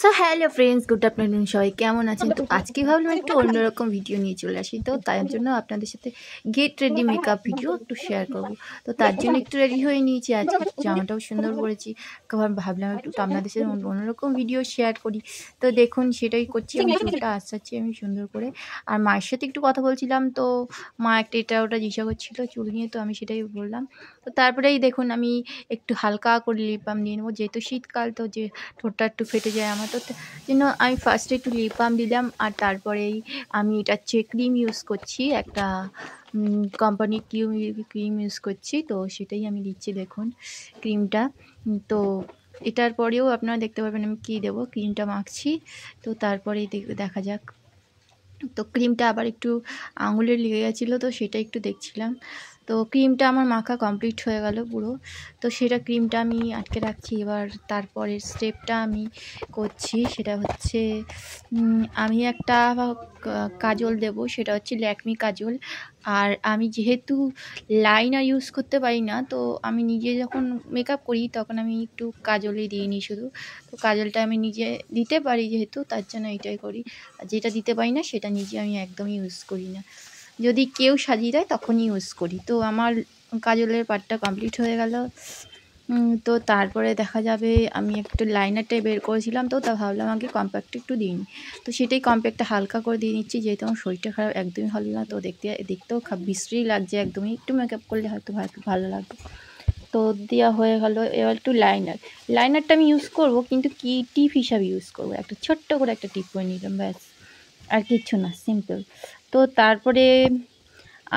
So hello friends, good afternoon. সবাই কেমন আছেন? তো আজকে ভাবলাম একটু অন্যরকম ভিডিও নিয়ে চলে আসি। তো তাই জন্য আপনাদের সাথে গেট রেডি মেকআপ ভিডিও একটু শেয়ার করব। তো তার জন্য একটু রেডি হয়ে নিয়েছি, আজকে জামাটাও সুন্দর পরেছি। কারণ ভাবলাম একটু আপনাদের সাথে অন্যরকম ভিডিও শেয়ার করি। তো দেখুন সেটাই করছি, আমি চুলটা আসাচ্ছি আমি সুন্দর করে। আর মায়ের সাথে একটু কথা বলছিলাম, তো মা একটা এটা ওটা জিজ্ঞাসা করছিলো চুল নিয়ে, তো আমি সেটাই বললাম। তো তারপরেই দেখুন আমি একটু হালকা করে লিপ বাম নিয়ে নেবো, যেহেতু শীতকাল, তো যে ঠোঁটটা একটু ফেটে যায় আমার, তো জন্য আমি ফার্স্টে একটু লিপ বাম দিলাম। আর তারপরেই আমি এটা হচ্ছে ক্রিম ইউজ করছি, একটা কোম্পানির ক্রিম ইউজ করছি, তো সেটাই আমি দিচ্ছি দেখুন ক্রিমটা। তো এটার পরেও আপনারা দেখতে পাবেন আমি কী দেবো, ক্রিমটা মাখছি। তো তারপরেই দেখা যাক। তো ক্রিমটা আবার একটু আঙুলে লেগে গেছিলো, তো সেটা একটু দেখছিলাম। তো ক্রিমটা আমার মাখা কমপ্লিট হয়ে গেল পুরো। তো সেটা ক্রিমটা আমি আটকে রাখছি। এবার তারপরের স্টেপটা আমি করছি, সেটা হচ্ছে আমি একটা কাজল দেব, সেটা হচ্ছে ল্যাকমি কাজল। আর আমি যেহেতু লাইনার ইউজ করতে পারি না, তো আমি নিজে যখন মেকআপ করি তখন আমি একটু কাজলই দিয়ে নিই শুধু। তো কাজলটা আমি নিজে দিতে পারি যেহেতু, তার জন্য এটাই করি। আর যেটা দিতে পারি না সেটা নিজে আমি একদমই ইউজ করি না, যদি কেউ সাজিয়ে দেয় তখনই ইউজ করি। তো আমার কাজলের পার্টটা কমপ্লিট হয়ে গেল। তো তারপরে দেখা যাবে আমি একটু লাইনারটাই বের করেছিলাম, তো তা ভাবলাম আগে কম্প্যাক্ট একটু দিই। তো সেটাই কম্প্যাক্টটা হালকা করে দিয়ে নিচ্ছি, যেহেতু আমার শরীরটা খারাপ একদমই ভালো না। তো দেখতেও বিশ্রী লাগছে একদমই, একটু মেকআপ করলে হয়তো ভালো লাগবে। তো দেওয়া হয়ে গেল। এবার একটু লাইনারটা আমি ইউজ করব, কিন্তু কি টিপ হিসাবে ইউজ করব, একটা ছোট্ট করে একটা টিপ করে নিলাম ব্যাস, আর কিচ্ছু না, সিম্পল। তো তারপরে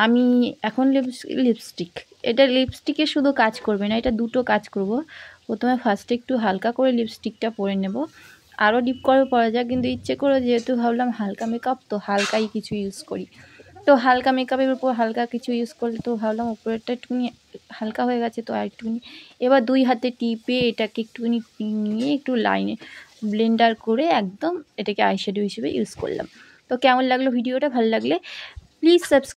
আমি এখন লিপস্টিক, এটা লিপস্টিকে শুধু কাজ করবে না, এটা দুটো কাজ করব। প্রথমে ফার্স্টে একটু হালকা করে লিপস্টিকটা পরে নেব, আরও ডিপ করে পরা যায়, কিন্তু ইচ্ছে করে যেহেতু ভাবলাম হালকা মেকআপ, তো হালকাই কিছু ইউজ করি। তো হালকা মেকআপের উপর হালকা কিছু ইউজ করলে, তো ভাবলাম উপরেরটা একটুখানি হালকা হয়ে গেছে, তো আর একটুখানি এবার দুই হাতে টিপে এটাকে একটুখানি নিয়ে একটু লাইনে ব্লেন্ডার করে একদম এটাকে আইশ্যাডো হিসেবে ইউজ করলাম। তো কেমন লাগলো ভিডিওটা? ভালো লাগলে প্লিজ সাবস্ক্রাইব।